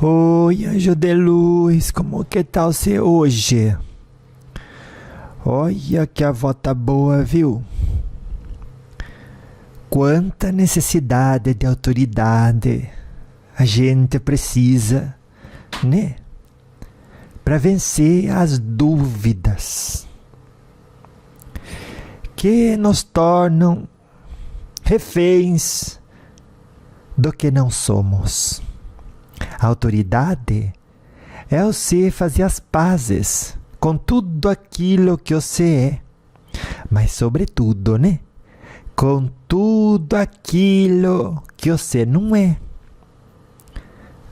Oi, anjo de luz, como que tá você hoje? Olha que a avó tá boa, viu? Quanta necessidade de autoridade a gente precisa, né? Para vencer as dúvidas que nos tornam reféns do que não somos. A autoridade é você fazer as pazes com tudo aquilo que você é, mas sobretudo, né? Com tudo aquilo que você não é.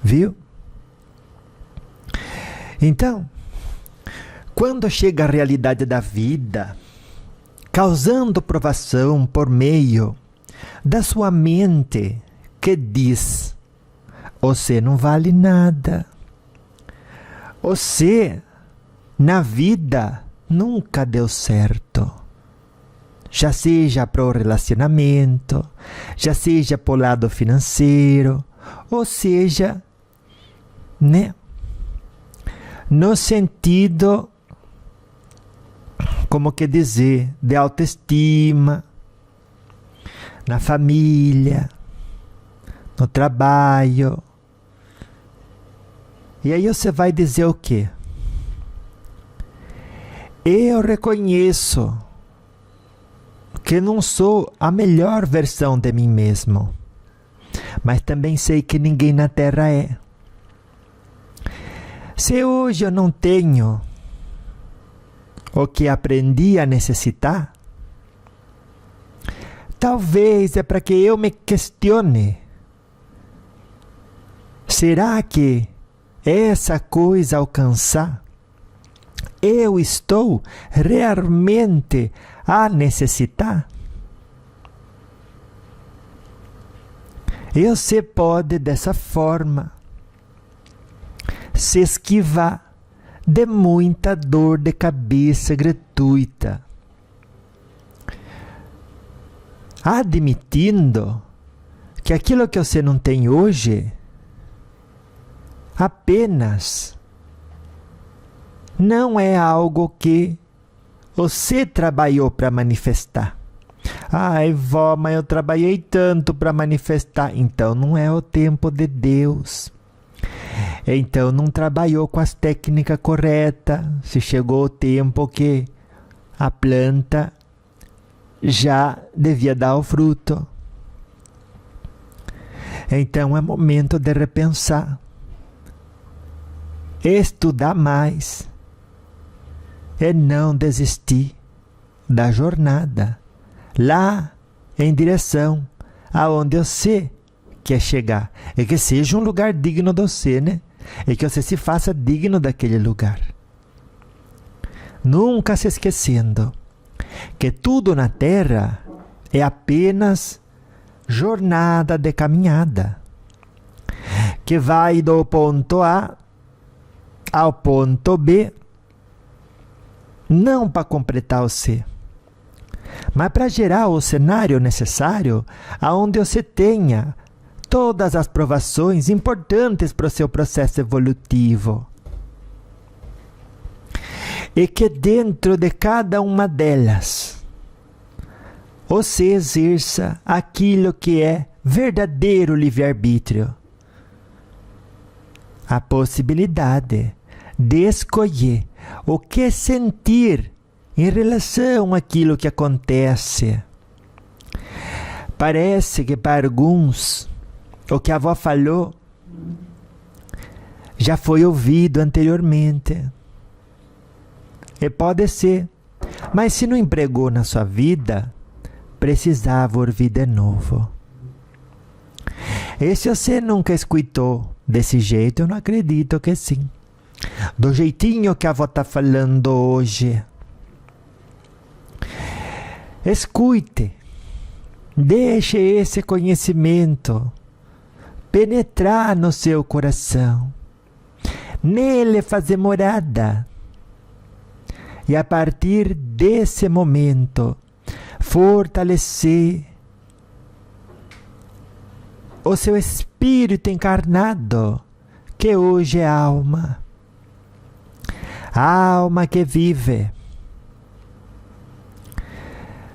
Viu? Então, quando chega a realidade da vida, causando provação por meio da sua mente que diz: você não vale nada. Você, na vida, nunca deu certo. Já seja para o relacionamento, já seja para o lado financeiro, ou seja, né? No sentido, como que dizer, de autoestima, na família, no trabalho. E aí você vai dizer o quê? Eu reconheço que não sou a melhor versão de mim mesmo, mas também sei que ninguém na Terra é. Se hoje eu não tenho o que aprendi a necessitar, talvez é para que eu me questione. Será que essa coisa alcançar, eu estou realmente a necessitar? E você pode, dessa forma, se esquivar de muita dor de cabeça gratuita, admitindo que aquilo que você não tem hoje apenas não é algo que você trabalhou para manifestar. Ai, vó, mas eu trabalhei tanto para manifestar. Então não é o tempo de Deus. Então não trabalhou com as técnicas corretas. Se chegou o tempo que a planta já devia dar o fruto. Então é momento de repensar. Estudar mais e não desistir da jornada lá em direção aonde você quer chegar, e que seja um lugar digno de você, né? E que você se faça digno daquele lugar, nunca se esquecendo que tudo na Terra é apenas jornada de caminhada, que vai do ponto A ao ponto B, não para completar o C, mas para gerar o cenário necessário aonde você tenha todas as provações importantes para o seu processo evolutivo. E que dentro de cada uma delas você exerça aquilo que é verdadeiro livre-arbítrio. A possibilidade de escolher o que sentir em relação àquilo que acontece. Parece que para alguns o que a avó falou já foi ouvido anteriormente. E pode ser, mas se não empregou na sua vida, precisava ouvir de novo. E se você nunca escutou desse jeito, eu não acredito que sim. Do jeitinho que a avó está falando hoje. Escute. Deixe esse conhecimento penetrar no seu coração. Nele fazer morada. E a partir desse momento, fortalecer o seu espírito encarnado, que hoje é alma. A alma que vive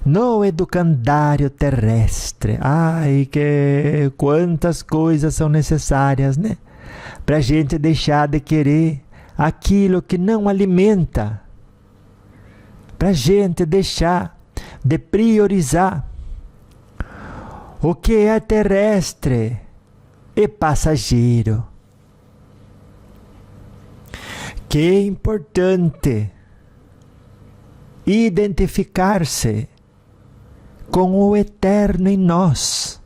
no educandário terrestre. Ai, que quantas coisas são necessárias, né? Para a gente deixar de querer aquilo que não alimenta. Para a gente deixar de priorizar o que é terrestre e passageiro. Que é importante identificar-se com o eterno em nós.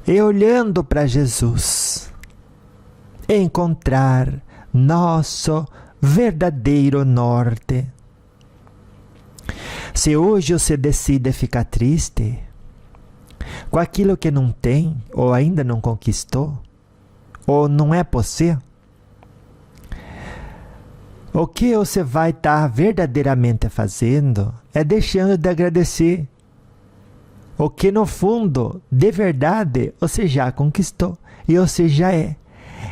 E olhando para Jesus, encontrar nosso verdadeiro norte. Se hoje você decide ficar triste com aquilo que não tem, ou ainda não conquistou, ou não é possível, o que você vai estar verdadeiramente fazendo é deixando de agradecer o que no fundo, de verdade, você já conquistou e você já é.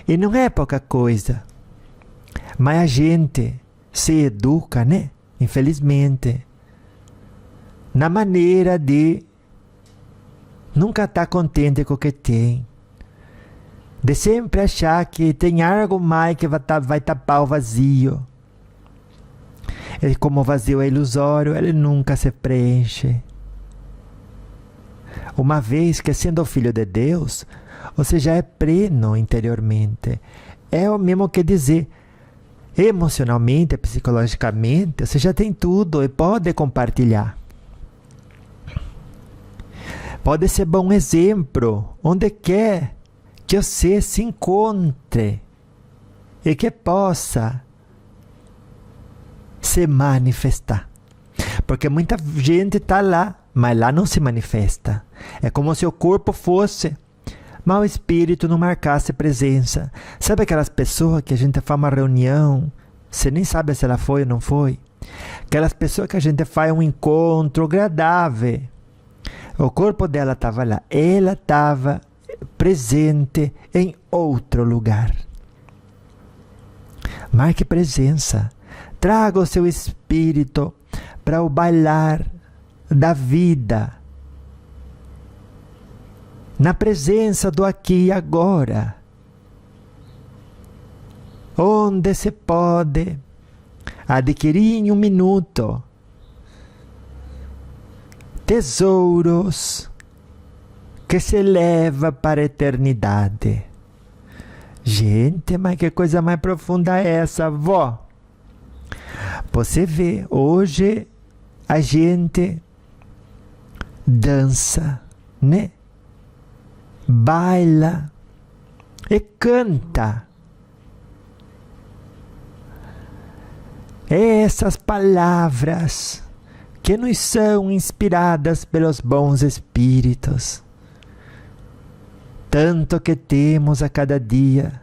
E não é pouca coisa. Mas a gente se educa, né? Infelizmente, na maneira de nunca estar contente com o que tem. De sempre achar que tem algo mais que vai tapar o vazio. E como o vazio é ilusório, ele nunca se preenche. Uma vez que, sendo filho de Deus, você já é pleno interiormente. É o mesmo que dizer, emocionalmente, psicologicamente, você já tem tudo e pode compartilhar. Pode ser bom exemplo onde quer que você se encontre e que possa se manifestar. Porque muita gente está lá, mas lá não se manifesta. É como se o corpo fosse, mas o espírito não marcasse presença. Sabe aquelas pessoas que a gente faz uma reunião, você nem sabe se ela foi ou não foi? Aquelas pessoas que a gente faz um encontro agradável. O corpo dela estava lá, ela estava presente em outro lugar. Marque presença. Traga o seu espírito para o bailar da vida, na presença do aqui e agora, onde se pode adquirir em um minuto tesouros que se leva para a eternidade. Gente, mas que coisa mais profunda é essa, vó? Você vê, hoje a gente dança, né? Baila e canta. Essas palavras que nos são inspiradas pelos bons espíritos. Tanto que temos a cada dia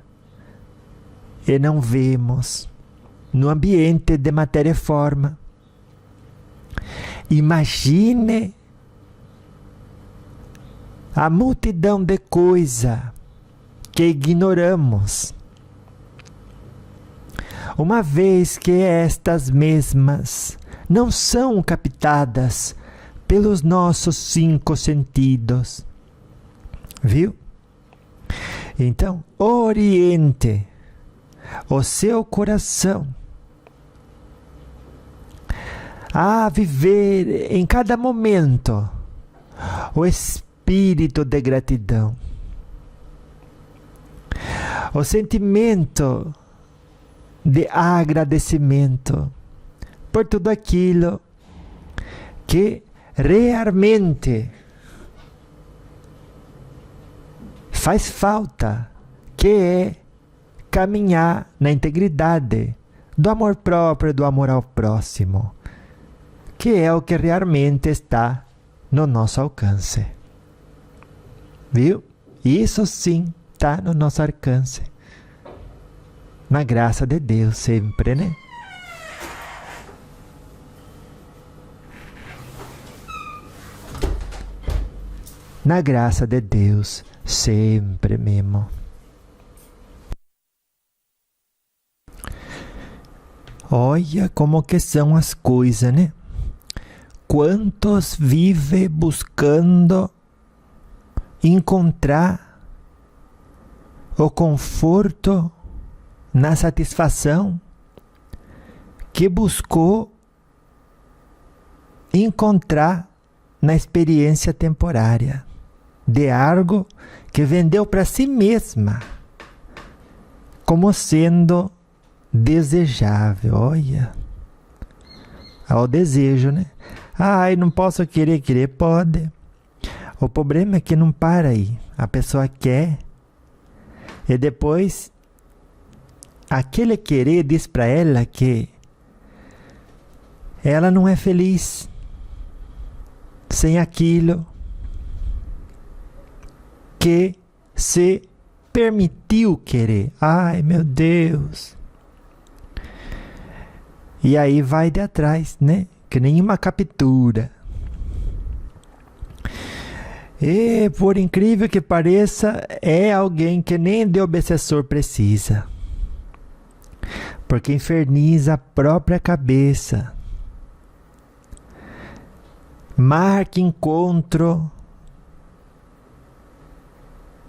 e não vemos no ambiente de matéria e forma. Imagine a multidão de coisas que ignoramos, uma vez que estas mesmas não são captadas pelos nossos 5 sentidos. Viu? Então, oriente o seu coração a viver em cada momento o espírito de gratidão, o sentimento de agradecimento por tudo aquilo que realmente faz falta, que é caminhar na integridade do amor próprio, do amor ao próximo, que é o que realmente está no nosso alcance. Viu? Isso sim está no nosso alcance. Na graça de Deus sempre, né? Na graça de Deus sempre mesmo. Olha como que são as coisas, né? Quantos vivem buscando encontrar o conforto na satisfação que buscou encontrar na experiência temporária de algo que vendeu para si mesma como sendo desejável. Olha, o desejo, né? Ai, não posso querer, pode. O problema é que não para aí. A pessoa quer e depois aquele querer diz para ela que ela não é feliz sem aquilo que se permitiu querer. Ai, meu Deus! E aí vai de atrás, né? Que nem uma captura. E, por incrível que pareça, é alguém que nem de obsessor precisa. Porque inferniza a própria cabeça. Marca encontro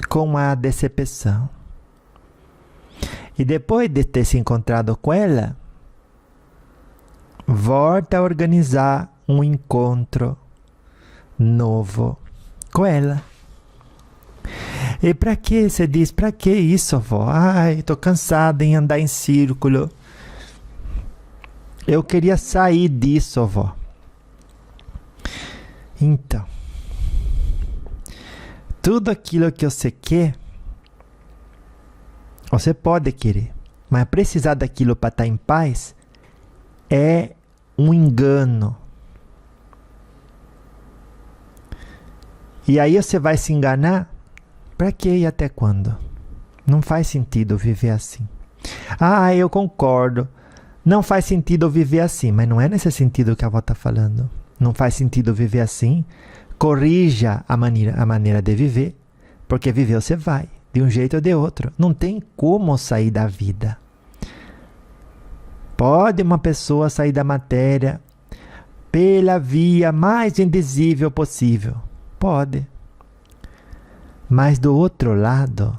com a decepção. E depois de ter se encontrado com ela, volta a organizar um encontro novo com ela. E para que? Você diz, para que isso, avó? Ai, tô cansada em andar em círculo. Eu queria sair disso, avó. Então, tudo aquilo que você quer, você pode querer, mas precisar daquilo para estar em paz é um engano. E aí você vai se enganar? Para quê e até quando? Não faz sentido viver assim. Ah, eu concordo. Não faz sentido viver assim, mas não é nesse sentido que a avó está falando. Não faz sentido viver assim. Corrija a maneira de viver, porque viver você vai, de um jeito ou de outro. Não tem como sair da vida. Pode uma pessoa sair da matéria pela via mais indizível possível? Pode. Mas do outro lado,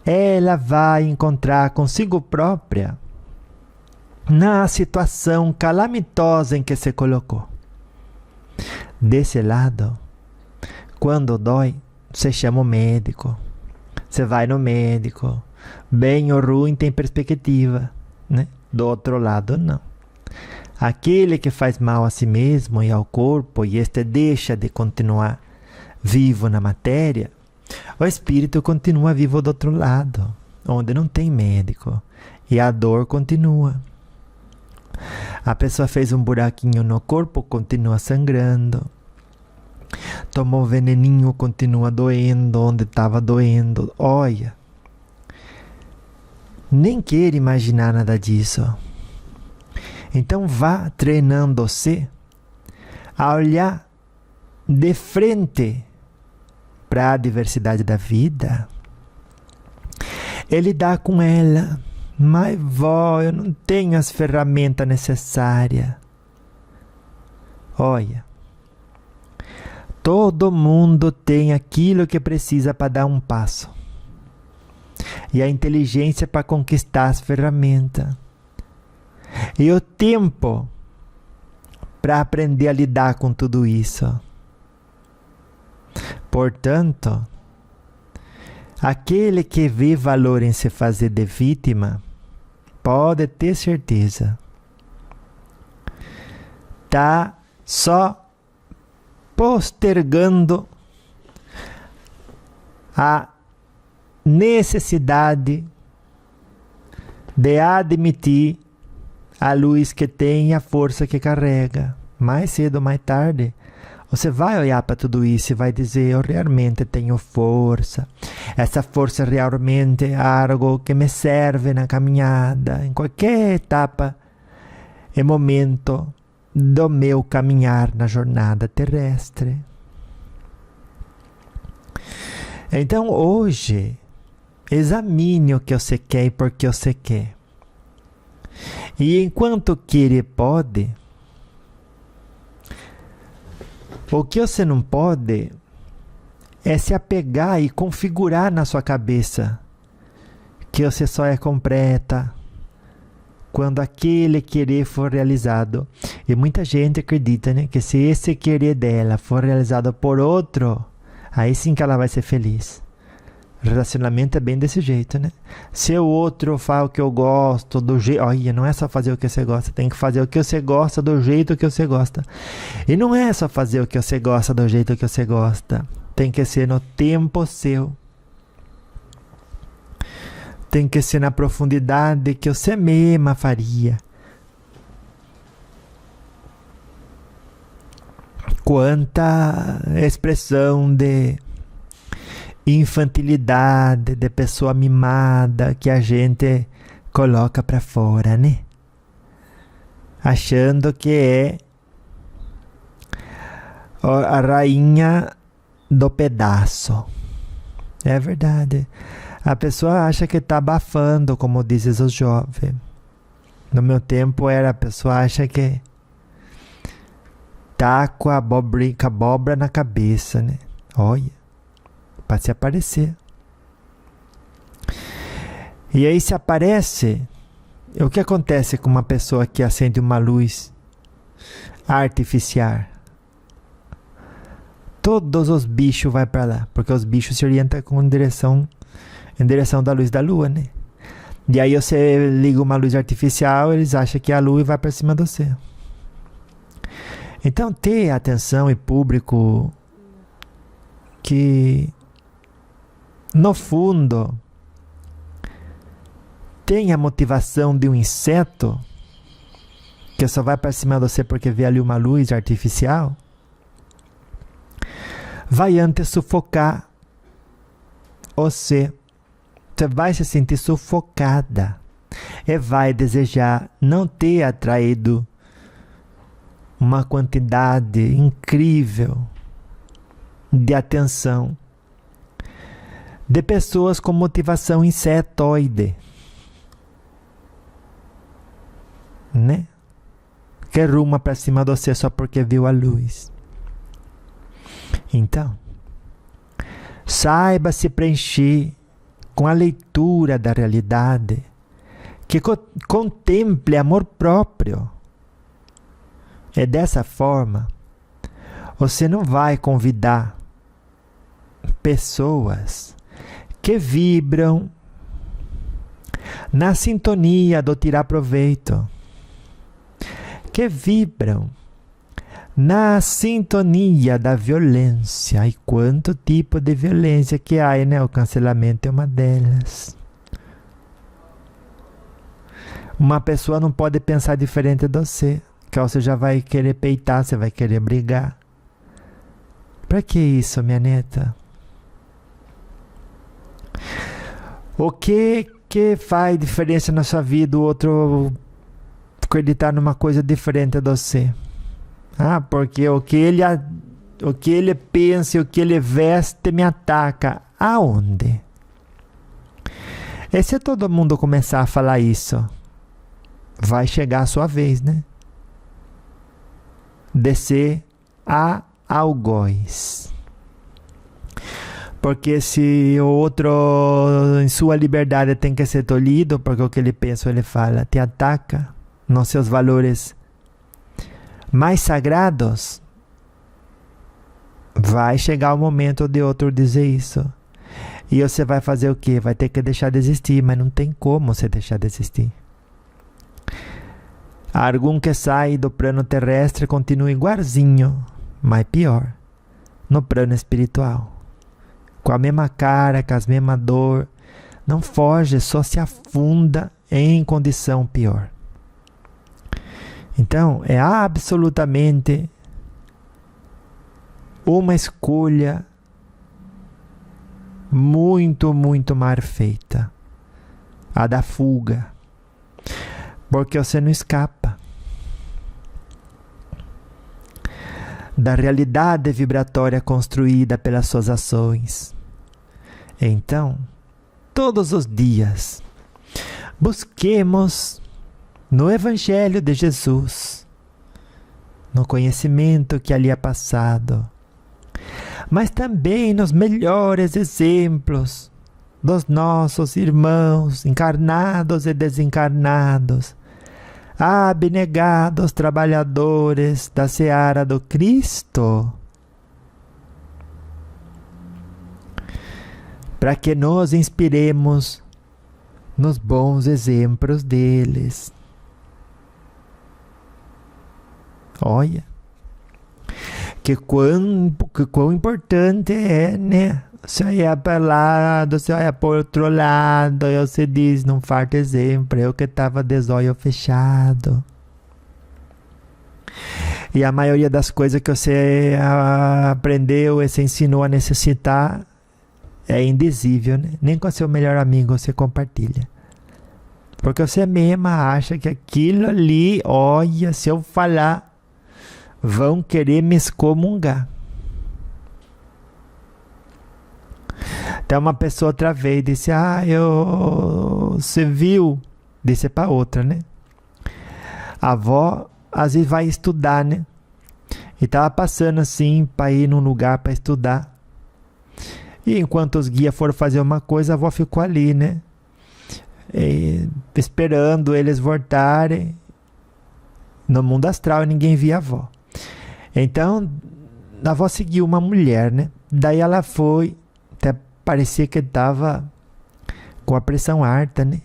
ela vai encontrar consigo própria na situação calamitosa em que se colocou. Desse lado, quando dói, você chama o médico. Você vai no médico. Bem ou ruim tem perspectiva, né? Do outro lado, não. Aquele que faz mal a si mesmo e ao corpo, e este deixa de continuar vivo na matéria, o espírito continua vivo do outro lado, onde não tem médico, e a dor continua. A pessoa fez um buraquinho no corpo, continua sangrando. Tomou veneninho, continua doendo onde estava doendo. Olha, nem quero imaginar nada disso. Então vá treinando-se a olhar de frente para a diversidade da vida e lidar com ela. Mas, vó, eu não tenho as ferramentas necessárias. Olha, todo mundo tem aquilo que precisa para dar um passo. E a inteligência para conquistar as ferramentas. E o tempo para aprender a lidar com tudo isso. Portanto, aquele que vê valor em se fazer de vítima, pode ter certeza, está só postergando a necessidade de admitir a luz que tem e a força que carrega. Mais cedo ou mais tarde, você vai olhar para tudo isso e vai dizer, eu realmente tenho força. Essa força realmente é algo que me serve na caminhada, em qualquer etapa e momento do meu caminhar na jornada terrestre. Então hoje, examine o que você quer e por que você quer. E enquanto querer pode, o que você não pode é se apegar e configurar na sua cabeça que você só é completa quando aquele querer for realizado. E muita gente acredita, né, que se esse querer dela for realizado por outro, aí sim que ela vai ser feliz. Relacionamento é bem desse jeito, né? Se o outro faz o que eu gosto, do jeito... Olha, não é só fazer o que você gosta, tem que fazer o que você gosta do jeito que você gosta. E não é só fazer o que você gosta do jeito que você gosta. Tem que ser no tempo seu. Tem que ser na profundidade que você mesma faria. Quanta expressão de infantilidade, de pessoa mimada que a gente coloca para fora, né? Achando que é a rainha do pedaço. É verdade. A pessoa acha que está abafando, como dizem os jovens. No meu tempo era a pessoa acha que tá com a abóbora na cabeça, né? Olha, para se aparecer. E aí se aparece, o que acontece com uma pessoa que acende uma luz artificial? Todos os bichos vão para lá, porque os bichos se orientam em direção da luz da lua, né? E aí você liga uma luz artificial, eles acham que é a lua e vai para cima do céu. Então, ter atenção e público que, no fundo, tem a motivação de um inseto que só vai para cima de você porque vê ali uma luz artificial, vai antes sufocar você. Você vai se sentir sufocada e vai desejar não ter atraído uma quantidade incrível de atenção de pessoas com motivação insetoide, né? Que ruma para cima de você só porque viu a luz. Então, saiba se preencher com a leitura da realidade, que contemple amor próprio. É dessa forma, você não vai convidar pessoas que vibram na sintonia do tirar proveito, que vibram na sintonia da violência. E quanto tipo de violência que há, né? O cancelamento é uma delas. Uma pessoa não pode pensar diferente de você, que você já vai querer peitar, você vai querer brigar. Pra que isso, minha neta? O que faz diferença na sua vida o outro acreditar numa coisa diferente de você? Ah, porque o que ele pensa e o que ele veste me ataca. Aonde? E se todo mundo começar a falar isso, vai chegar a sua vez, né? Descer a algoz. Porque se o outro, em sua liberdade, tem que ser tolhido, porque o que ele pensa ou ele fala te ataca nos seus valores mais sagrados, vai chegar o momento de outro dizer isso. E você vai fazer o quê? Vai ter que deixar de existir, mas não tem como você deixar de existir. Algum que sai do plano terrestre continua igualzinho, mas pior, no plano espiritual. Com a mesma cara, com as mesmas dor, não foge, só se afunda em condição pior. Então, é absolutamente uma escolha muito, muito mal feita. A da fuga. Porque você não escapa da realidade vibratória construída pelas suas ações. Então, todos os dias, busquemos no Evangelho de Jesus, no conhecimento que ali é passado, mas também nos melhores exemplos dos nossos irmãos, encarnados e desencarnados, abnegados trabalhadores da seara do Cristo, para que nos inspiremos nos bons exemplos deles. Olha, que quão importante é, né? Você olha para lá, você olha para o outro lado, e você diz, não falta exemplo, eu que estava de zóio fechado. E a maioria das coisas que você aprendeu e se ensinou a necessitar é indizível, né? Nem com seu melhor amigo você compartilha. Porque você mesma acha que aquilo ali, olha, se eu falar, vão querer me excomungar. Até uma pessoa outra vez disse, você viu? Disse para outra, né? A avó às vezes vai estudar, né? E tava passando assim para ir num lugar para estudar. E enquanto os guias foram fazer uma coisa, a avó ficou ali, né? Esperando eles voltarem. No mundo astral ninguém via a avó. Então, a avó seguiu uma mulher, né? Daí ela foi, até parecia que estava com a pressão alta, né?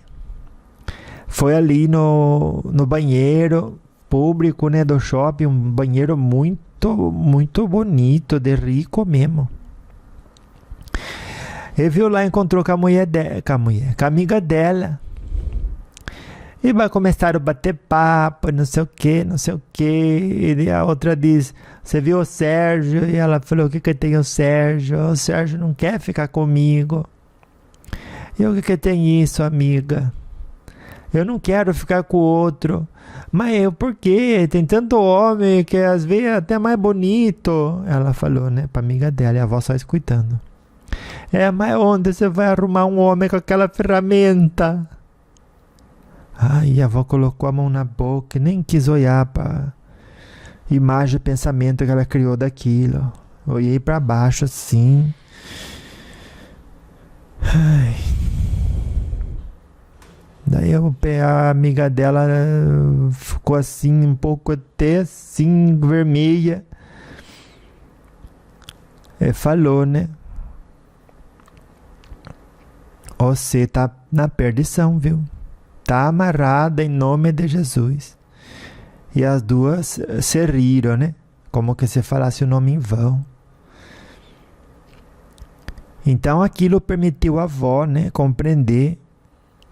Foi ali no banheiro público, né, do shopping, um banheiro muito bonito, de rico mesmo. E viu lá, encontrou com a amiga dela. E vai começar a bater papo, não sei o que. E a outra diz, você viu o Sérgio? E ela falou, o que tem o Sérgio? O Sérgio não quer ficar comigo. E o que tem isso, amiga? Eu não quero ficar com o outro. Mas por quê? Tem tanto homem que às vezes é até mais bonito. Ela falou, né, pra amiga dela, e a avó só escutando. Mas onde você vai arrumar um homem com aquela ferramenta? Ai, a avó colocou a mão na boca e nem quis olhar para imagem e pensamento que ela criou daquilo. Olhei para baixo assim. Ai. Daí a amiga dela ficou assim, um pouco até assim, vermelha. Falou, né? Você tá na perdição, viu? Tá amarrada em nome de Jesus. E as duas se riram, né? Como que se falasse o nome em vão. Então aquilo permitiu a avó, né, compreender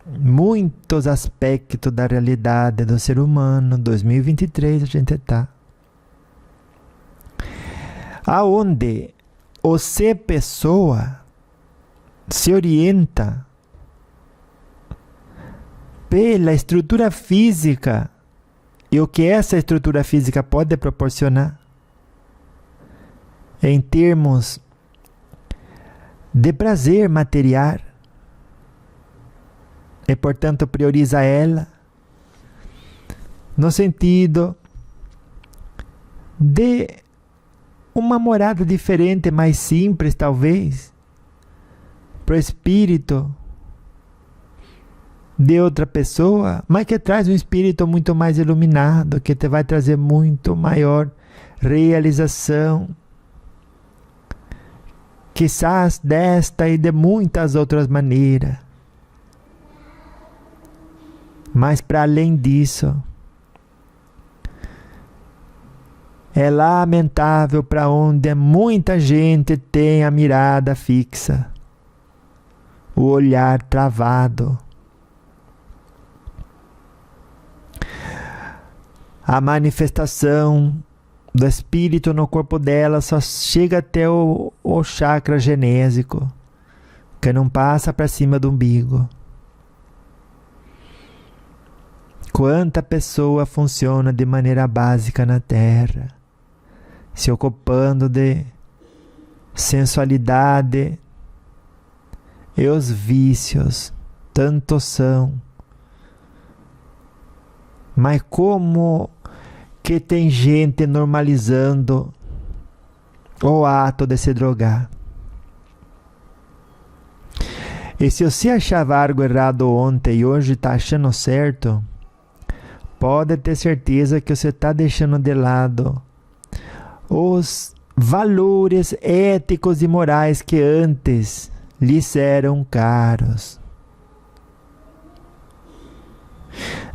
muitos aspectos da realidade do ser humano. 2023 a gente está. Aonde o ser pessoa se orienta pela estrutura física e o que essa estrutura física pode proporcionar em termos de prazer material e, portanto, prioriza ela no sentido de uma morada diferente, mais simples, talvez, para o espírito de outra pessoa, mas que traz um espírito muito mais iluminado, que te vai trazer muito maior realização, quizás desta e de muitas outras maneiras. Mas para além disso, é lamentável para onde muita gente tem a mirada fixa, o olhar travado. A manifestação do espírito no corpo dela só chega até o chakra genésico, que não passa para cima do umbigo. Quanta pessoa funciona de maneira básica na Terra, se ocupando de sensualidade e os vícios, tantos são. Mas como que tem gente normalizando o ato de se drogar? E se você achava algo errado ontem e hoje está achando certo, pode ter certeza que você está deixando de lado os valores éticos e morais que antes lhes eram caros.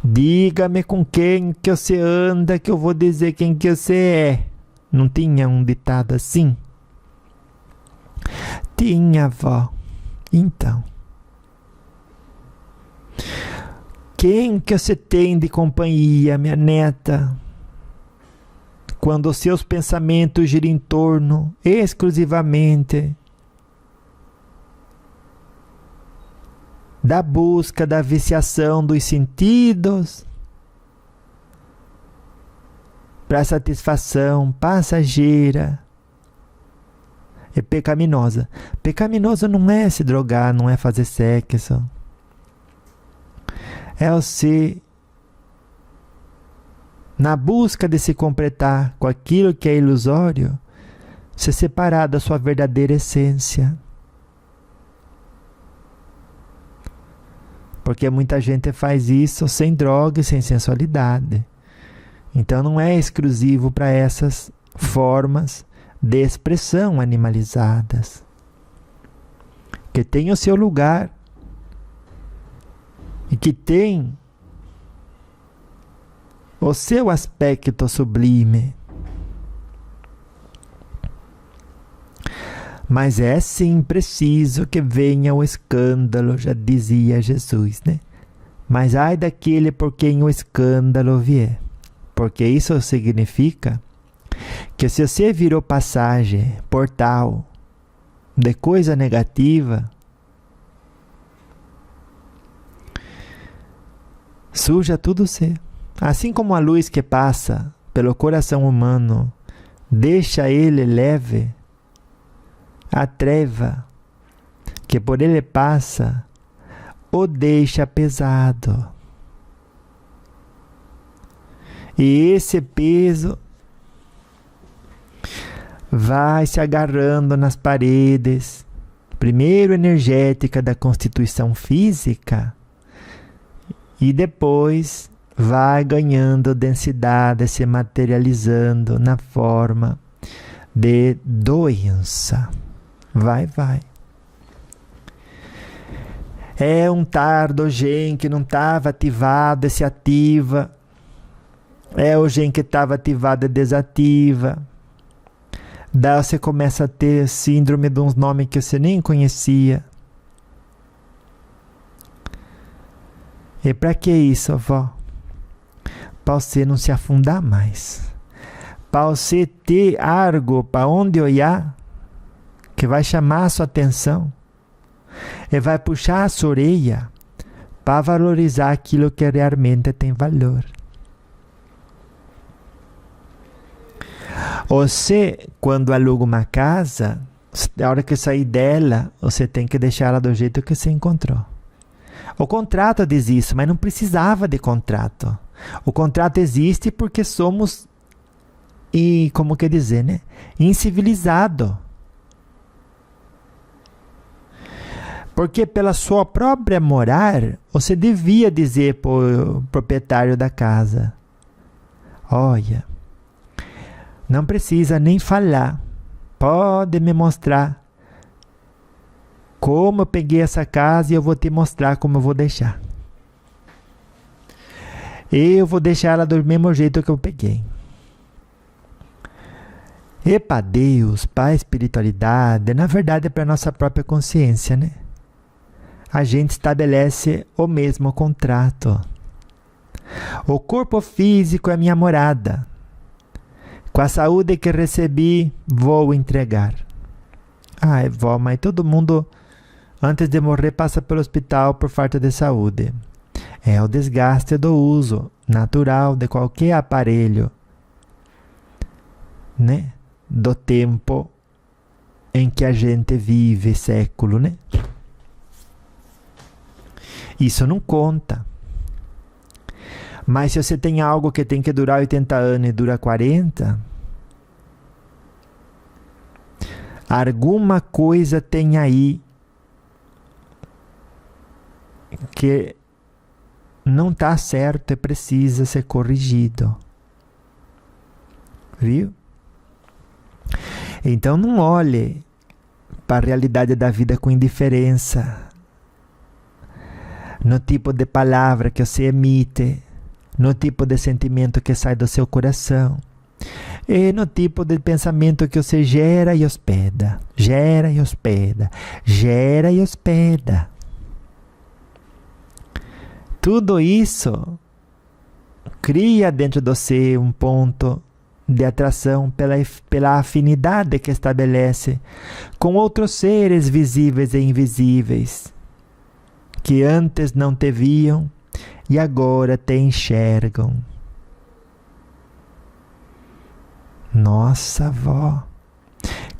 Diga-me com quem que você anda que eu vou dizer quem que você é. Não tinha um ditado assim? Tinha, vó. Então, quem que você tem de companhia, minha neta, quando os seus pensamentos giram em torno exclusivamente da busca da viciação dos sentidos para satisfação passageira e pecaminosa? Pecaminoso não é se drogar, não é fazer sexo. É você, na busca de se completar com aquilo que é ilusório, se separar da sua verdadeira essência. Porque muita gente faz isso sem droga e sem sensualidade. Então não é exclusivo para essas formas de expressão animalizadas, que tem o seu lugar e que tem o seu aspecto sublime. Mas é sim preciso que venha o escândalo, já dizia Jesus, né? Mas ai daquele por quem o escândalo vier, porque isso significa que se você virou passagem, portal de coisa negativa, suja tudo ser. Assim como a luz que passa pelo coração humano deixa ele leve, a treva que por ele passa o deixa pesado. E esse peso vai se agarrando nas paredes, primeiro energética da constituição física, e depois vai ganhando densidade, se materializando na forma de doença. Vai. É um tardo gen que não estava ativado e se ativa. É o gen que estava ativado e desativa. Daí você começa a ter síndrome de uns nomes que você nem conhecia. E para que isso, avó? Para você não se afundar mais. Para você ter algo para onde olhar, que vai chamar a sua atenção e vai puxar a sua orelha para valorizar aquilo que realmente tem valor. Você, quando aluga uma casa, na hora que sair dela, você tem que deixar ela do jeito que você encontrou. O contrato diz isso, mas não precisava de contrato. O contrato existe porque somos, como que dizer, né? Incivilizado. Porque pela sua própria moral, você devia dizer para o proprietário da casa: olha, não precisa nem falar, pode me mostrar como eu peguei essa casa e eu vou te mostrar como eu vou deixar. Eu vou deixar ela do mesmo jeito que eu peguei. E para Deus, para a espiritualidade, na verdade é para a nossa própria consciência, né? A gente estabelece o mesmo contrato. O corpo físico é minha morada. Com a saúde que recebi, vou entregar. Ai, vó, mas todo mundo, antes de morrer, passa pelo hospital por falta de saúde. É o desgaste do uso natural de qualquer aparelho, né? Do tempo em que a gente vive, século, né? Isso não conta. Mas se você tem algo que tem que durar 80 anos e dura 40, alguma coisa tem aí que não está certo e precisa ser corrigido. Viu? Então não olhe para a realidade da vida com indiferença, no tipo de palavra que você emite, no tipo de sentimento que sai do seu coração e no tipo de pensamento que você gera e hospeda, gera e hospeda, gera e hospeda. Tudo isso cria dentro de você um ponto de atração pela afinidade que estabelece com outros seres visíveis e invisíveis, que antes não te viam e agora te enxergam. Nossa, vó,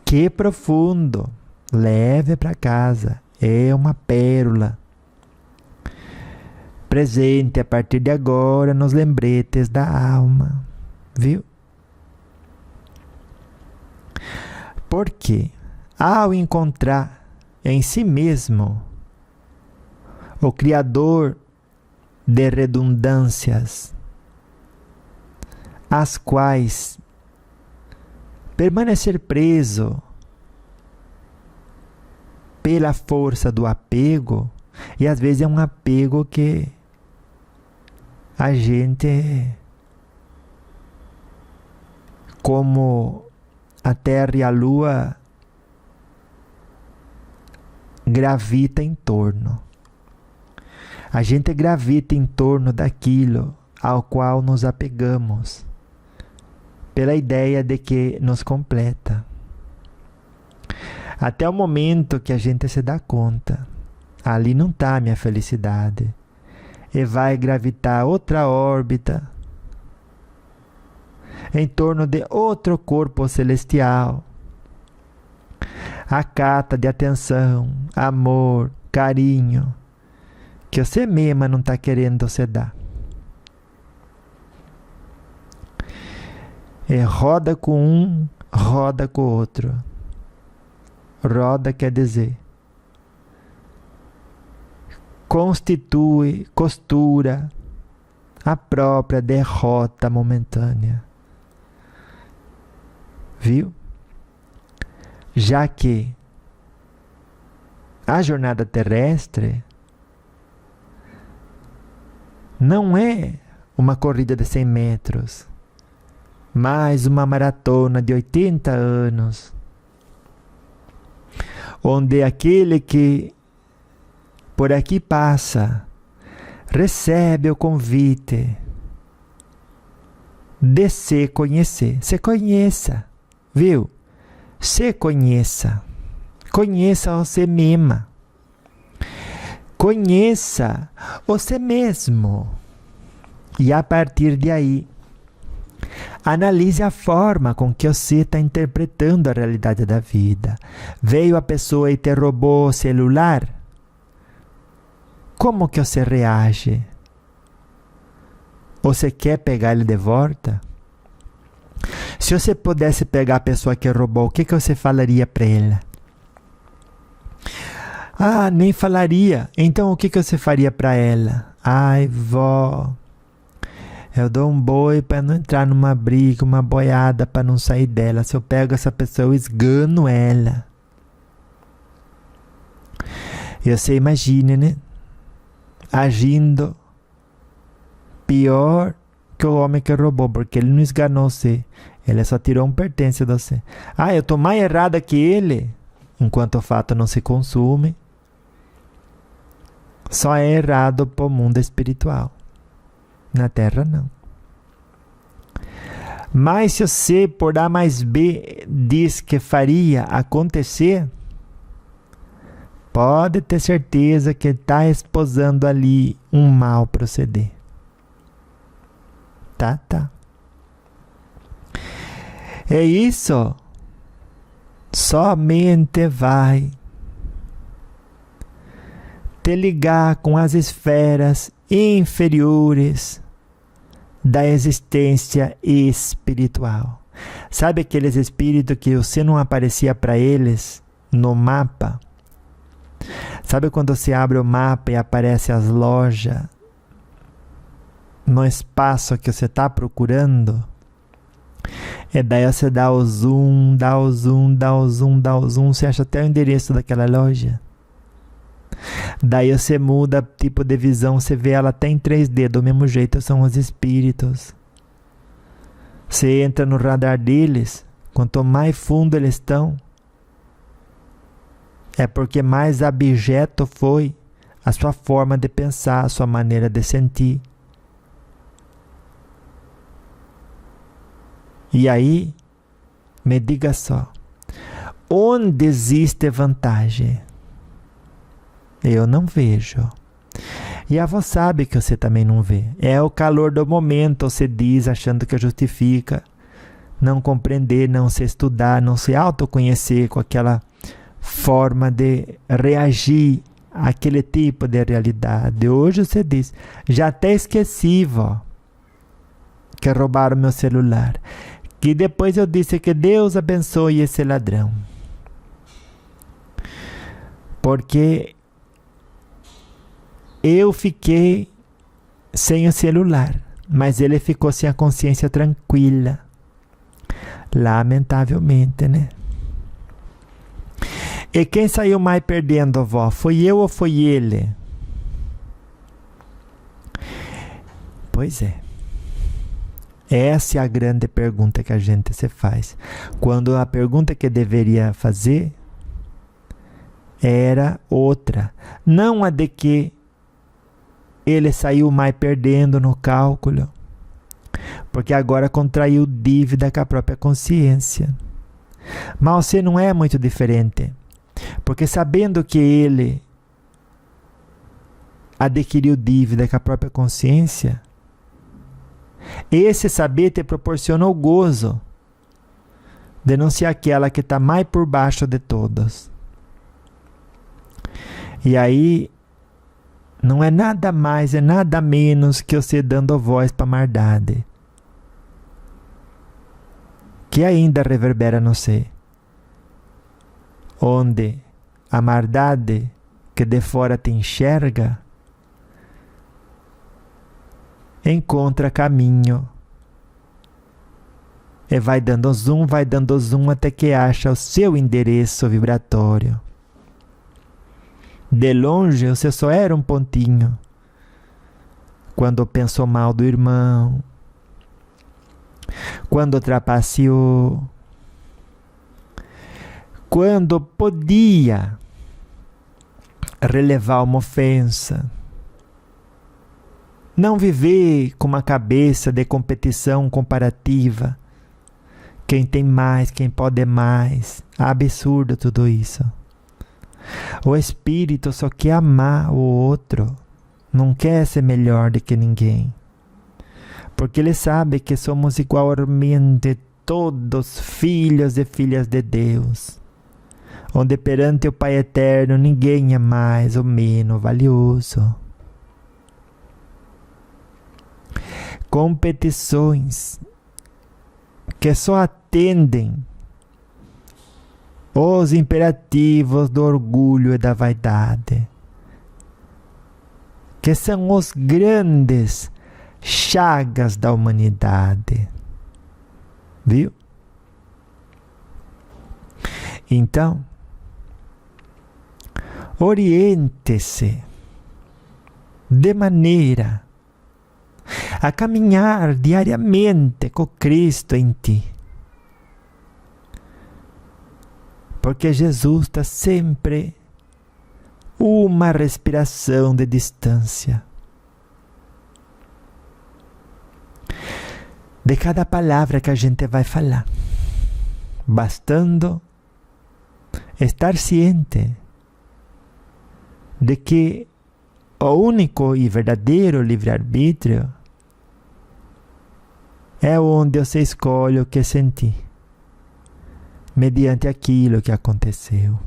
que profundo! Leve para casa, é uma pérola. Presente a partir de agora nos lembretes da alma, viu? Porque ao encontrar em si mesmo o Criador de redundâncias, às quais permanecer preso pela força do apego, e às vezes é um apego que a gente, como a Terra e a Lua, gravita em torno. A gente gravita em torno daquilo ao qual nos apegamos, pela ideia de que nos completa. Até o momento que a gente se dá conta, ali não está a minha felicidade, e vai gravitar outra órbita em torno de outro corpo celestial, a cata de atenção, amor, carinho, que você mesma não está querendo se dar. É roda com um, roda com o outro. Roda quer dizer constitui, costura a própria derrota momentânea. Viu? Já que a jornada terrestre não é uma corrida de 100 metros, mas uma maratona de 80 anos, onde aquele que por aqui passa recebe o convite de se conhecer. Se conheça, viu? Se conheça. Conheça você mesma. Conheça você mesmo. E a partir de aí, analise a forma com que você está interpretando a realidade da vida. Veio a pessoa e te roubou o celular? Como que você reage? Você quer pegar ele de volta? Se você pudesse pegar a pessoa que roubou, o que você falaria para ela? Ah, nem falaria. Então o que você faria para ela? Ai, vó, eu dou um boi para não entrar numa briga, uma boiada para não sair dela. Se eu pego essa pessoa, eu esgano ela. E você imagine, né? Agindo pior que o homem que roubou, porque ele não esganou você, ele só tirou um pertence de você. Ah, eu estou mais errada que ele, enquanto o fato não se consume. Só é errado para o mundo espiritual, na Terra não. Mas se você, por A mais B, diz que faria acontecer, pode ter certeza que está esposando ali um mau proceder. Tá. É isso. Somente vai te ligar com as esferas inferiores da existência espiritual. Sabe aqueles espíritos que você não aparecia para eles no mapa? Sabe quando você abre o mapa e aparece as lojas no espaço que você está procurando? E daí você dá o zoom, dá o zoom, dá o zoom, dá o zoom, você acha até o endereço daquela loja. Daí você muda tipo de visão, você vê ela até em 3D, do mesmo jeito são os espíritos. Você entra no radar deles, quanto mais fundo eles estão, é porque mais abjeto foi a sua forma de pensar, a sua maneira de sentir. E aí, me diga só, onde existe vantagem? Eu não vejo. E a avó sabe que você também não vê. É o calor do momento, você diz, achando que justifica. Não compreender, não se estudar, não se autoconhecer com aquela forma de reagir àquele tipo de realidade. Hoje você diz, já até esqueci, vó, que roubaram meu celular. Que depois eu disse que Deus abençoe esse ladrão. Porque eu fiquei sem o celular, mas ele ficou sem a consciência tranquila. Lamentavelmente, né? E quem saiu mais perdendo, vó? Foi eu ou foi ele? Pois é. Essa é a grande pergunta que a gente se faz. Quando a pergunta que deveria fazer era outra. Não a de que ele saiu mais perdendo no cálculo, porque agora contraiu dívida com a própria consciência. Mas você não é muito diferente, porque sabendo que ele adquiriu dívida com a própria consciência, esse saber te proporcionou gozo de não ser aquela que está mais por baixo de todas. E aí, não é nada mais, é nada menos que você dando voz para a maldade, que ainda reverbera no você, onde a maldade que de fora te enxerga encontra caminho e vai dando zoom até que acha o seu endereço vibratório. De longe você só era um pontinho quando pensou mal do irmão, quando trapaceou, quando podia relevar uma ofensa. Não viver com uma cabeça de competição comparativa. Quem tem mais, quem pode mais. Absurdo tudo isso. O espírito só quer amar o outro. Não quer ser melhor do que ninguém. Porque ele sabe que somos igualmente todos filhos e filhas de Deus. Onde perante o Pai Eterno ninguém é mais ou menos valioso. Competições que só atendem os imperativos do orgulho e da vaidade, que são os grandes chagas da humanidade. Viu? Então, oriente-se de maneira a caminhar diariamente com Cristo em ti. Porque Jesus está sempre uma respiração de distância de cada palavra que a gente vai falar, bastando estar ciente de que o único e verdadeiro livre-arbítrio é onde você escolhe o que sentir, mediante aquilo que aconteceu.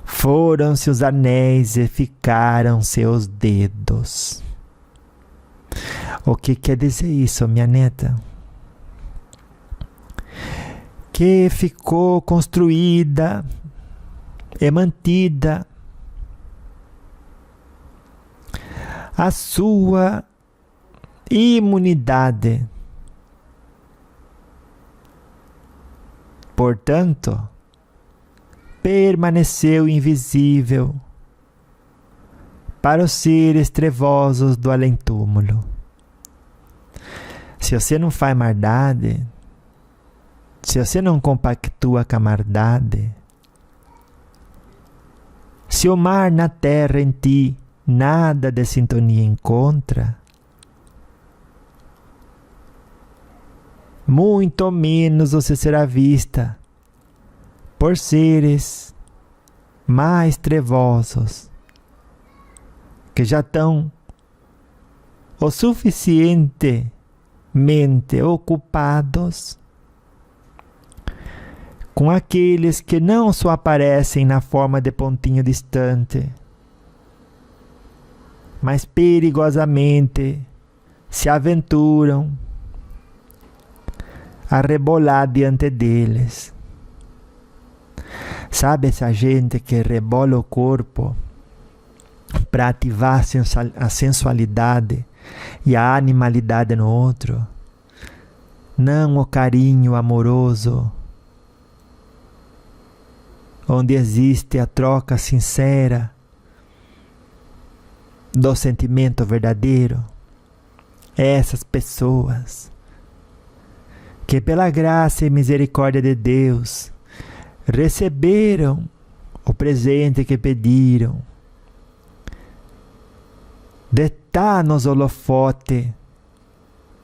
Foram-se os anéis e ficaram-se os dedos. O que quer dizer isso, minha neta? Que ficou construída e mantida a sua imunidade. Portanto, permaneceu invisível para os seres trevosos do além-túmulo. Se você não faz maldade, se você não compactua com a maldade, se o mar na terra em ti nada de sintonia encontra, muito menos você será vista por seres mais trevosos, que já estão o suficientemente ocupados com aqueles que não só aparecem na forma de pontinho distante, mas perigosamente se aventuram a rebolar diante deles. Sabe essa gente que rebola o corpo para ativar a sensualidade e a animalidade no outro? Não o carinho amoroso, onde existe a troca sincera do sentimento verdadeiro. Essas pessoas que pela graça e misericórdia de Deus receberam o presente que pediram, de estar nos holofotes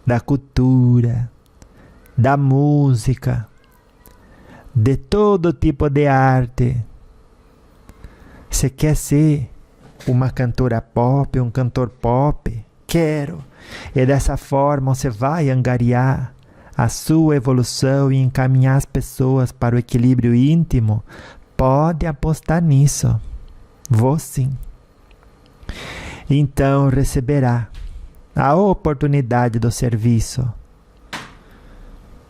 da cultura, da música, de todo tipo de arte. Você quer ser uma cantora pop, um cantor pop? Quero. E dessa forma você vai angariar a sua evolução e encaminhar as pessoas para o equilíbrio íntimo? Pode apostar nisso. Vou sim. Então receberá a oportunidade do serviço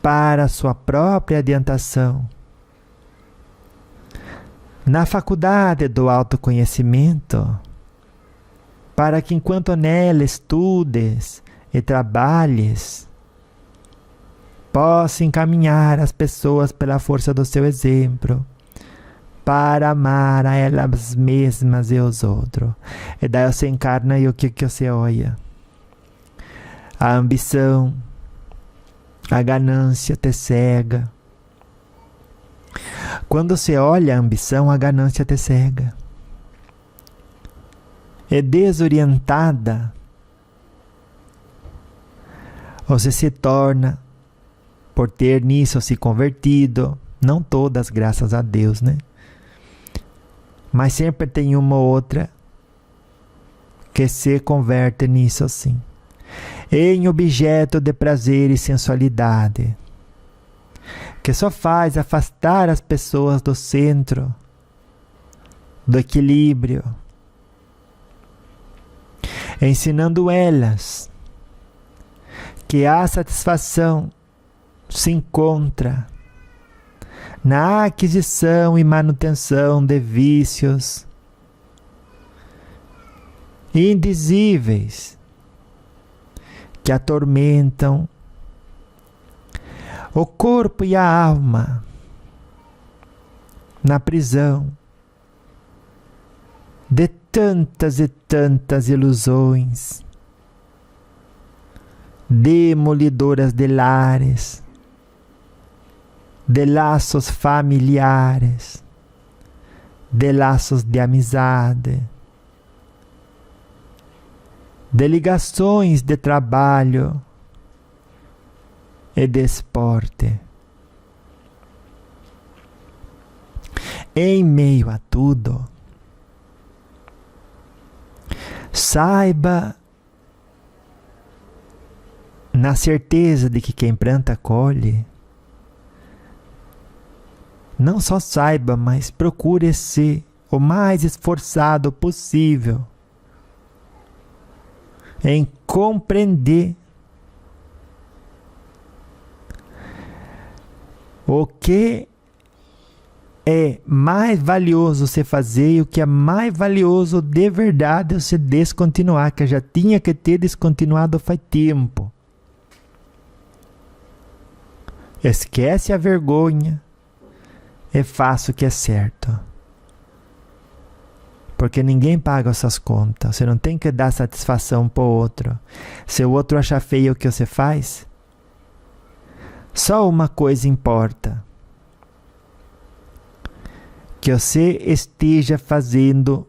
para a sua própria adiantação na faculdade do autoconhecimento, para que enquanto nela estudes e trabalhes, possa encaminhar as pessoas pela força do seu exemplo, para amar a elas mesmas e os outros. E daí você encarna e o que você olha? A ambição, a ganância te cega. Quando você olha a ambição, a ganância te cega. É desorientada. Você se torna, por ter nisso se convertido, não todas, graças a Deus, né? Mas sempre tem uma ou outra que se converte nisso assim, em objeto de prazer e sensualidade, que só faz afastar as pessoas do centro, do equilíbrio, ensinando elas que a satisfação se encontra na aquisição e manutenção de vícios indizíveis que atormentam o corpo e a alma na prisão de tantas e tantas ilusões demolidoras de lares, de laços familiares, de laços de amizade, de ligações de trabalho e de esporte. Em meio a tudo, saiba, na certeza de que quem planta colhe. Não só saiba, mas procure ser o mais esforçado possível em compreender o que é mais valioso você fazer e o que é mais valioso de verdade você descontinuar, que já tinha que ter descontinuado faz tempo. Esquece a vergonha e faça o que é certo. Porque ninguém paga essas contas. Você não tem que dar satisfação para o outro. Se o outro achar feio o que você faz, só uma coisa importa: que você esteja fazendo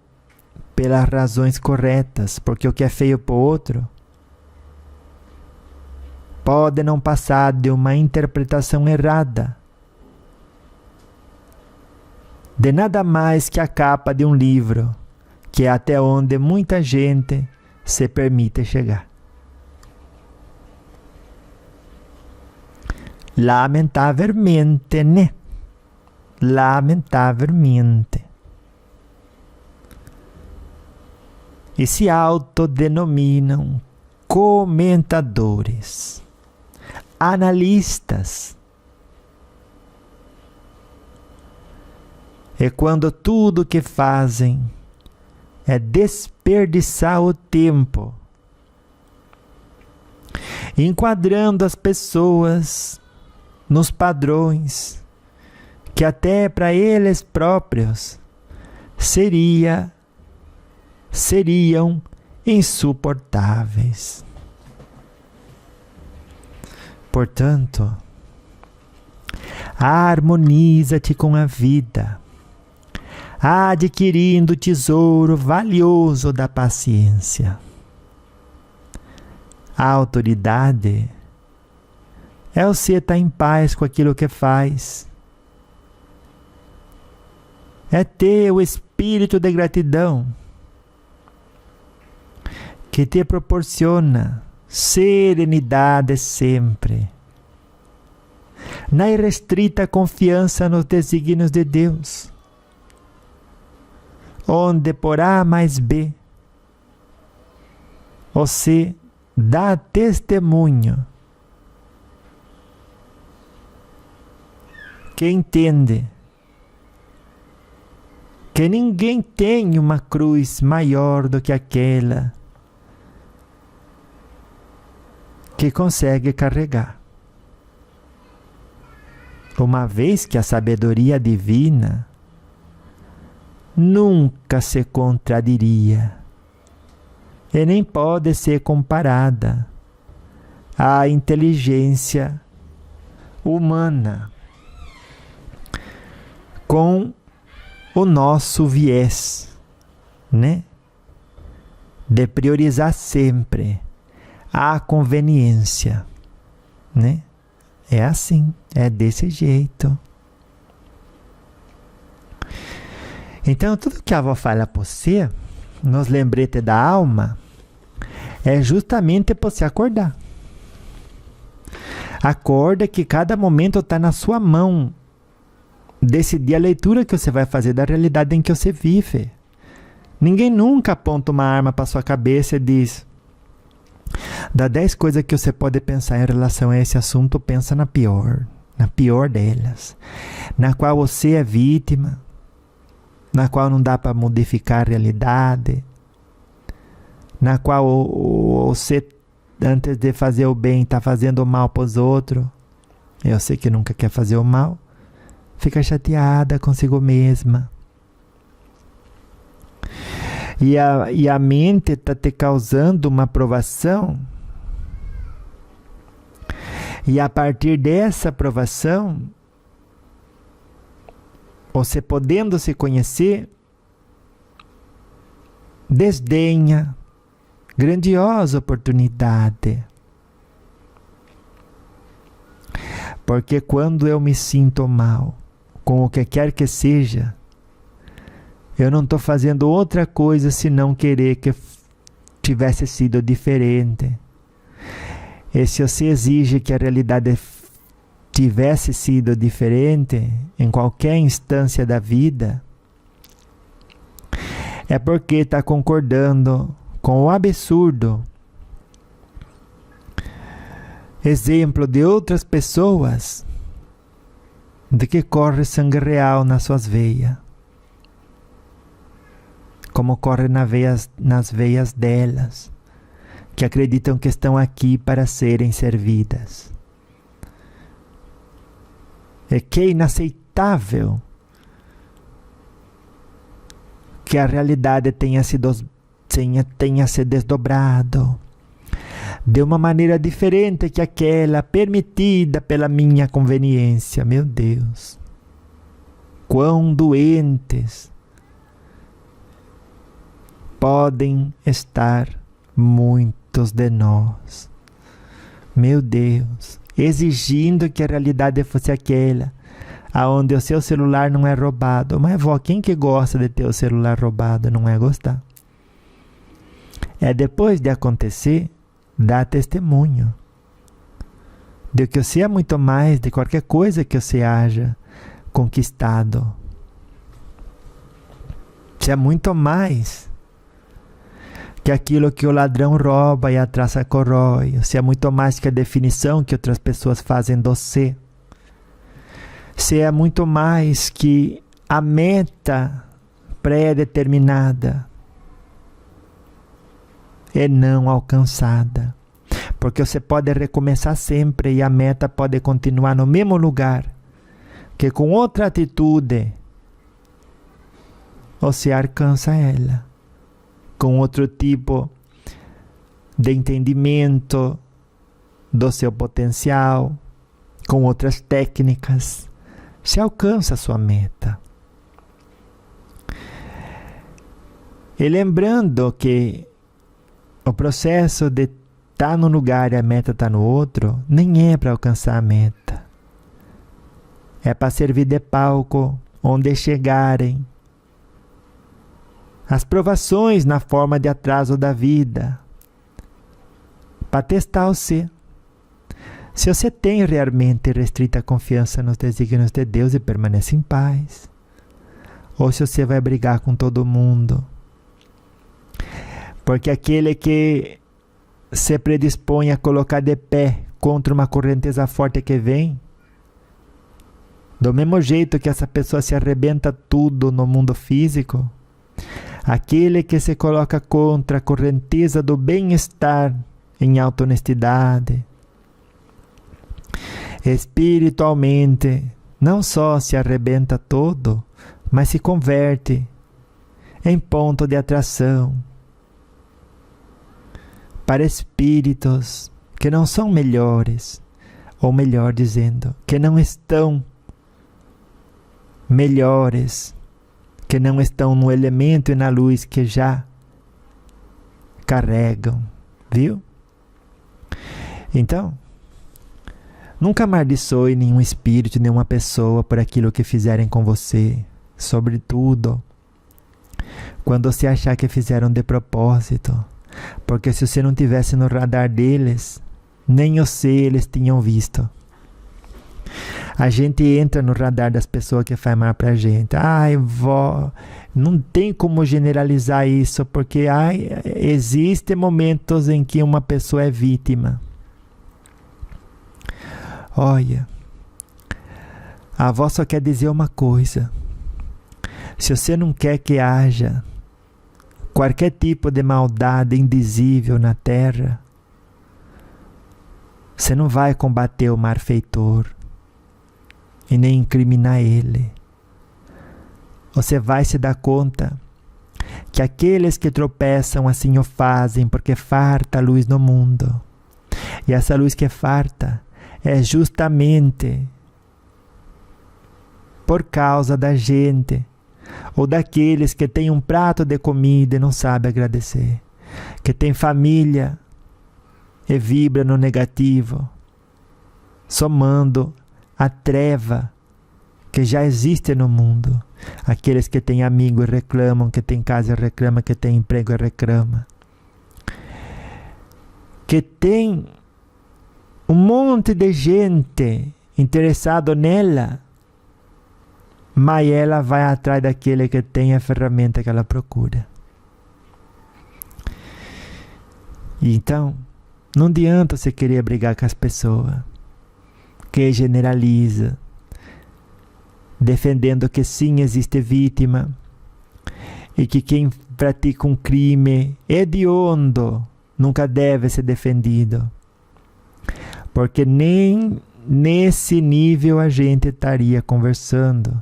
pelas razões corretas, porque o que é feio para o outro pode não passar de uma interpretação errada de nada mais que a capa de um livro, que é até onde muita gente se permite chegar. Lamentavelmente, né? Lamentavelmente. E se autodenominam comentadores, analistas. E quando tudo que fazem é desperdiçar o tempo, enquadrando as pessoas nos padrões que até para eles próprios seriam insuportáveis. Portanto, harmoniza-te com a vida, adquirindo o tesouro valioso da paciência. A autoridade é você estar em paz com aquilo que faz. É ter o espírito de gratidão que te proporciona serenidade sempre, na irrestrita confiança nos desígnios de Deus, onde por A mais B você dá testemunho que entende que ninguém tem uma cruz maior do que aquela que consegue carregar. Uma vez que a sabedoria divina nunca se contradiria e nem pode ser comparada à inteligência humana com o nosso viés, né? De priorizar sempre a conveniência, né? É assim, é desse jeito. Então, tudo que a avó fala para você, nos lembretes da alma, é justamente para você acordar. Acorda que cada momento está na sua mão. Decidir a leitura que você vai fazer da realidade em que você vive. Ninguém nunca aponta uma arma para sua cabeça e diz: dá 10 coisas que você pode pensar em relação a esse assunto, pensa na pior delas, na qual você é vítima, na qual não dá para modificar a realidade, na qual você, antes de fazer o bem, está fazendo o mal para os outros. Eu sei que nunca quer fazer o mal. Fica chateada consigo mesma. E a mente está te causando uma provação. E a partir dessa provação, você podendo se conhecer, desdenha grandiosa oportunidade. Porque quando eu me sinto mal, com o que quer que seja, eu não estou fazendo outra coisa senão querer que tivesse sido diferente. E se você exige que a realidade tivesse sido diferente em qualquer instância da vida, é porque está concordando com o absurdo exemplo de outras pessoas de que corre sangue real nas suas veias, como corre nas veias delas, que acreditam que estão aqui para serem servidas. É que é inaceitável que a realidade tenha se desdobrado de uma maneira diferente que aquela permitida pela minha conveniência. Meu Deus, quão doentes podem estar muitos de nós. Meu Deus, exigindo que a realidade fosse aquela aonde o seu celular não é roubado. Mas, vó, quem que gosta de ter o celular roubado? Não é gostar. É depois de acontecer, dar testemunho de que você é muito mais de qualquer coisa que você haja conquistado. Você é muito mais que aquilo que o ladrão rouba e a traça corrói. Você é muito mais que a definição que outras pessoas fazem de você. Você é muito mais que a meta pré-determinada e não alcançada. Porque você pode recomeçar sempre e a meta pode continuar no mesmo lugar, que com outra atitude você alcança ela. Com outro tipo de entendimento do seu potencial, com outras técnicas, se alcança a sua meta. E lembrando que o processo de estar num lugar e a meta está no outro, nem é para alcançar a meta. É para servir de palco onde chegarem as provações na forma de atraso da vida, para testar você. Se você tem realmente restrita confiança nos desígnios de Deus e permanece em paz, ou se você vai brigar com todo mundo. Porque aquele que se predispõe a colocar de pé contra uma correnteza forte que vem, do mesmo jeito que essa pessoa se arrebenta tudo no mundo físico, aquele que se coloca contra a correnteza do bem-estar em auto-honestidade, espiritualmente, não só se arrebenta todo, mas se converte em ponto de atração para espíritos que não são melhores, ou melhor dizendo, que não estão melhores, que não estão no elemento e na luz que já carregam, viu? Então, nunca amaldiçoe nenhum espírito, nenhuma pessoa por aquilo que fizerem com você. Sobretudo, quando você achar que fizeram de propósito. Porque se você não tivesse no radar deles, nem você eles tinham visto. A gente entra no radar das pessoas que fazem mal pra gente. Ai, vó, não tem como generalizar isso, porque existem momentos em que uma pessoa é vítima. Olha, a avó só quer dizer uma coisa. Se você não quer que haja qualquer tipo de maldade indizível na terra, você não vai combater o malfeitor e nem incriminar ele. Você vai se dar conta que aqueles que tropeçam assim o fazem porque farta a luz no mundo. E essa luz que farta é justamente por causa da gente, ou daqueles que têm um prato de comida e não sabem agradecer, que tem família e vibra no negativo, somando a treva que já existe no mundo. Aqueles que têm amigo e reclamam, que têm casa e reclamam, que têm emprego e reclamam, que tem um monte de gente interessado nela, mas ela vai atrás daquele que tem a ferramenta que ela procura. E então, Não adianta você querer brigar com as pessoas, que generaliza, defendendo que sim, existe vítima, e que quem pratica um crime hediondo nunca deve ser defendido. Porque nem nesse nível a gente estaria conversando.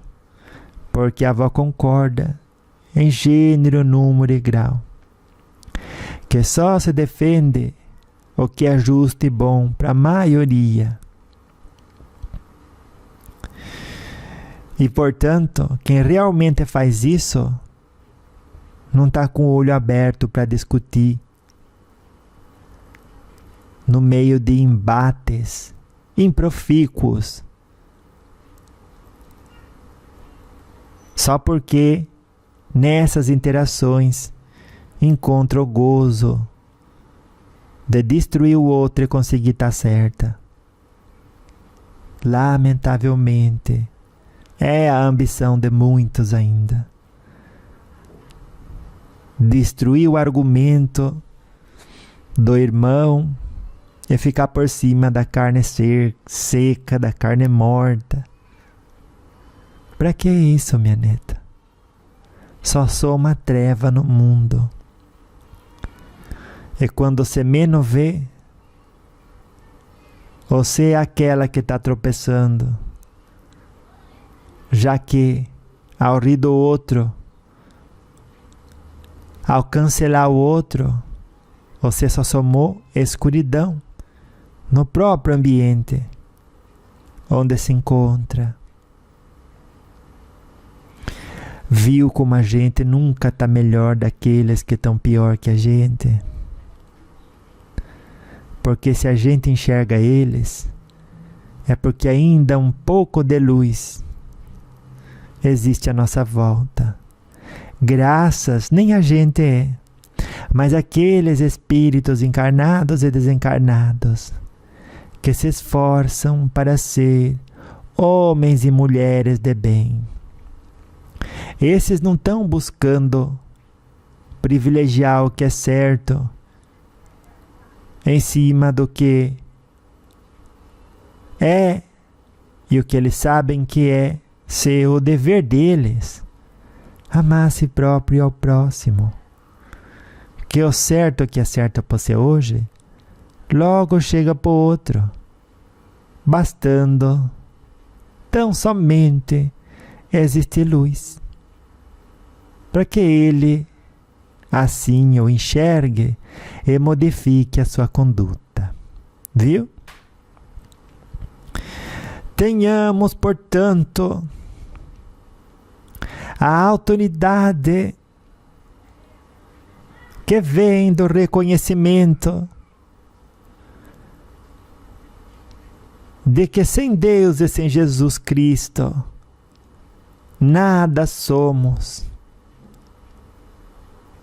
Porque a avó concorda em gênero, número e grau. Que só se defende o que é justo e bom para a maioria. E, portanto, quem realmente faz isso não está com o olho aberto para discutir no meio de embates improfícuos, só porque nessas interações encontra o gozo de destruir o outro e conseguir estar certa. Lamentavelmente, é a ambição de muitos ainda. Destruir o argumento do irmão e ficar por cima da carne seca, da carne morta. Para que isso, minha neta? Só sou uma treva no mundo. E quando você menos vê, você é aquela que está tropeçando. Já que, ao rir do outro, ao cancelar o outro, você só somou escuridão no próprio ambiente onde se encontra. Viu como a gente nunca está melhor daqueles que estão pior que a gente? Porque se a gente enxerga eles, é porque ainda um pouco de luz existe à nossa volta. Graças nem a gente é, mas aqueles espíritos encarnados e desencarnados que se esforçam para ser homens e mulheres de bem. Esses não estão buscando privilegiar o que é certo em cima do que é e o que eles sabem que é ser o dever deles. Amar a si próprio e ao próximo. Que o certo que é certo para você hoje, logo chega para o outro. Bastando tão somente existir luz. Para que ele assim o enxergue e modifique a sua conduta. Viu? Tenhamos, portanto, a autoridade que vem do reconhecimento de que sem Deus e sem Jesus Cristo nada somos,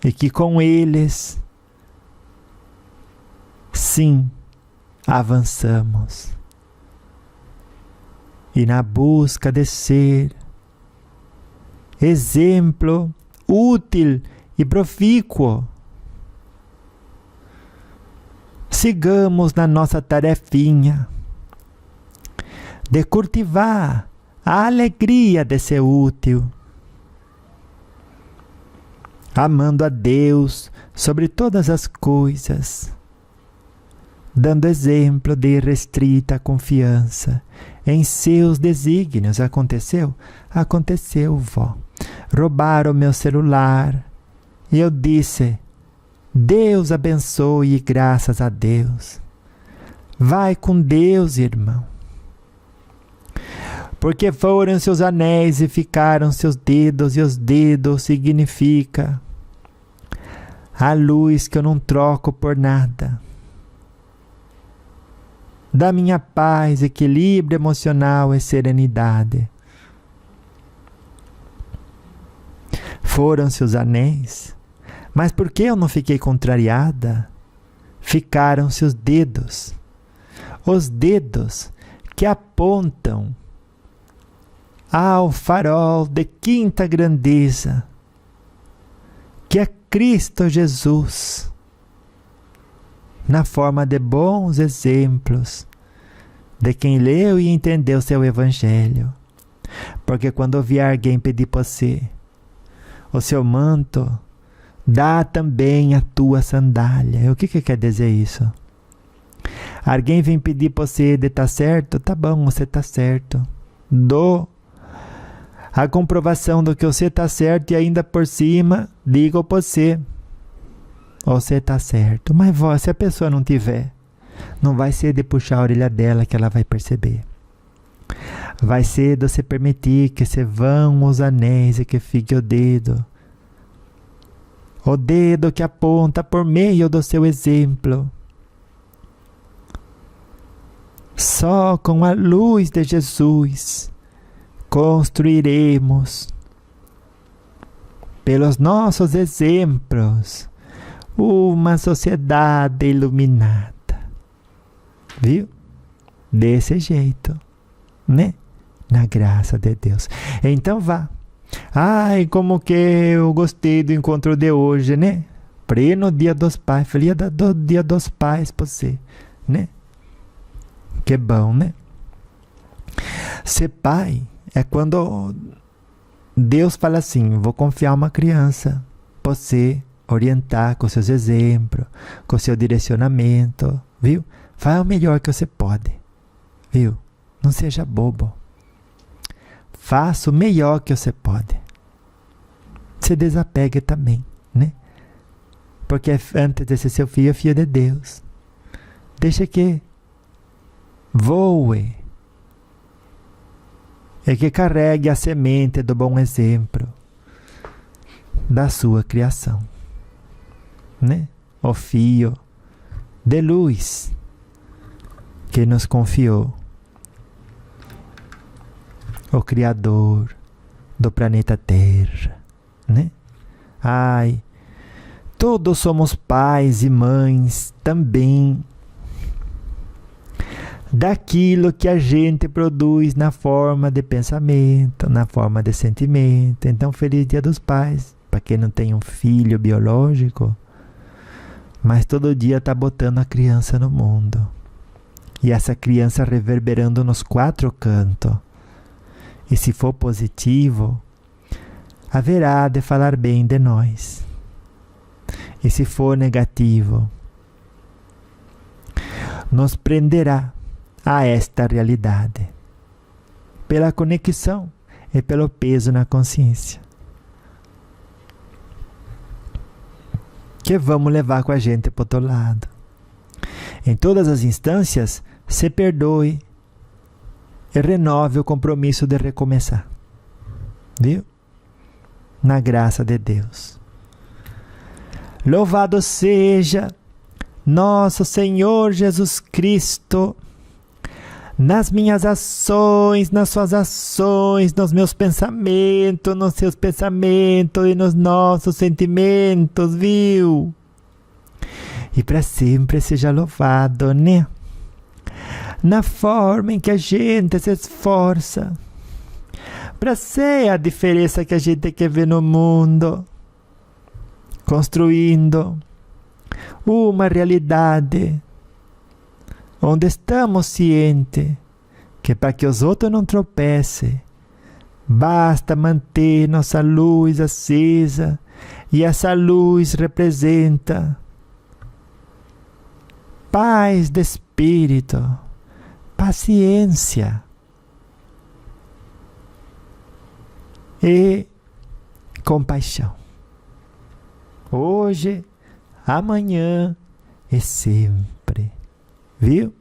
e que com eles sim avançamos, e na busca de ser exemplo útil e profícuo, sigamos na nossa tarefinha de cultivar a alegria de ser útil, amando a Deus sobre todas as coisas, dando exemplo de irrestrita confiança em seus desígnios. Aconteceu? Aconteceu, vó. Roubaram meu celular e eu disse: Deus abençoe e graças a Deus. Vai com Deus, irmão. Porque foram seus anéis e ficaram seus dedos, e os dedos significa a luz que eu não troco por nada. Da minha paz, equilíbrio emocional e serenidade. Foram seus anéis, mas por que eu não fiquei contrariada? Ficaram seus dedos, os dedos que apontam ao farol de quinta grandeza, que é Cristo Jesus, na forma de bons exemplos de quem leu e entendeu seu evangelho. Porque quando vier alguém pedir para você o seu manto, dá também a tua sandália. O que quer dizer isso? Alguém vem pedir para você de estar certo? Tá bom, você está certo. Dou a comprovação do que você está certo e ainda por cima digo para você está certo. Mas se a pessoa não tiver, não vai ser de puxar a orelha dela que ela vai perceber. Vai ser de você permitir que se vão os anéis e que fique o dedo que aponta por meio do seu exemplo. Só com a luz de Jesus construiremos, pelos nossos exemplos, uma sociedade iluminada. Viu? Desse jeito, né? Na graça de Deus. Então vá. Ai, como que eu gostei do encontro de hoje, né? Pleno Dia dos Pais. Feliz do Dia dos Pais pra você, né? Que bom, né? Ser pai é quando Deus fala assim: vou confiar uma criança pra você orientar com seus exemplos, com seu direcionamento, viu? Faz o melhor que você pode, viu? Não seja bobo. Faça o melhor que você pode. Se desapegue também, né? Porque antes de ser seu filho, é filho de Deus. Deixa que voe e que carregue a semente do bom exemplo da sua criação, né? O fio de luz que nos confiou o Criador do planeta Terra, né? Ai, todos somos pais e mães também daquilo que a gente produz na forma de pensamento, na forma de sentimento. Então, feliz Dia dos Pais para quem não tem um filho biológico, mas todo dia está botando a criança no mundo. E essa criança reverberando nos 4 cantos. E se for positivo, haverá de falar bem de nós. E se for negativo, nos prenderá a esta realidade, pela conexão e pelo peso na consciência, que vamos levar com a gente para o outro lado. Em todas as instâncias, se perdoe e renove o compromisso de recomeçar. Viu? Na graça de Deus. Louvado seja nosso Senhor Jesus Cristo, nas minhas ações, nas suas ações, nos meus pensamentos, nos seus pensamentos e nos nossos sentimentos, viu? E para sempre seja louvado, né? Na forma em que a gente se esforça para ser a diferença que a gente quer ver no mundo, construindo uma realidade onde estamos cientes que para que os outros não tropecem, basta manter nossa luz acesa, e essa luz representa paz de espírito, paciência e compaixão. Hoje, amanhã e sempre. Viu?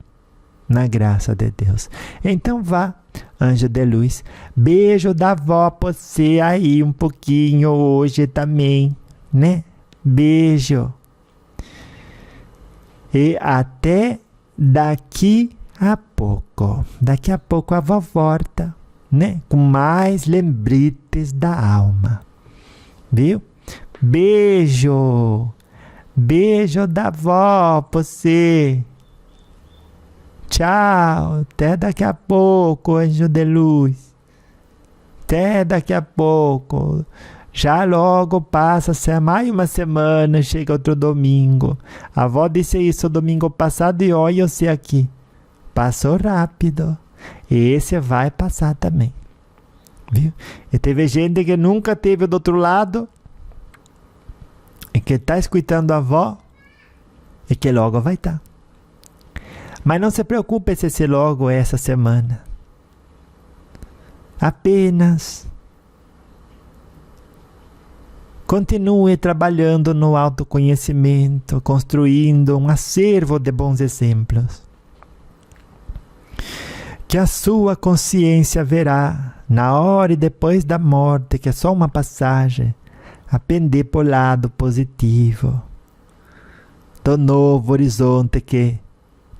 Na graça de Deus. Então vá, anjo de luz. Beijo da avó pra você aí um pouquinho hoje também, né? Beijo. E até daqui a pouco. Daqui a pouco a avó volta, né? Com mais lembrites da alma. Viu? Beijo. Beijo da avó pra você. Tchau. Até daqui a pouco, anjo de luz. Até daqui a pouco. Já logo passa mais uma semana, chega outro domingo. A avó disse isso domingo passado e olha você aqui. Passou rápido. Esse vai passar também. Viu? E teve gente que nunca teve do outro lado e que está escutando a avó e que logo vai estar. Mas não se preocupe se esse logo é essa semana. Apenas continue trabalhando no autoconhecimento, construindo um acervo de bons exemplos. Que a sua consciência verá, na hora e depois da morte, que é só uma passagem, a pender para o lado positivo, do novo horizonte que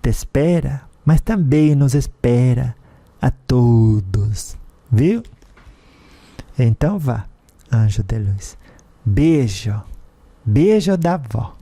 te espera, mas também nos espera a todos. Viu? Então vá, anjo de luz. Beijo. Beijo da avó.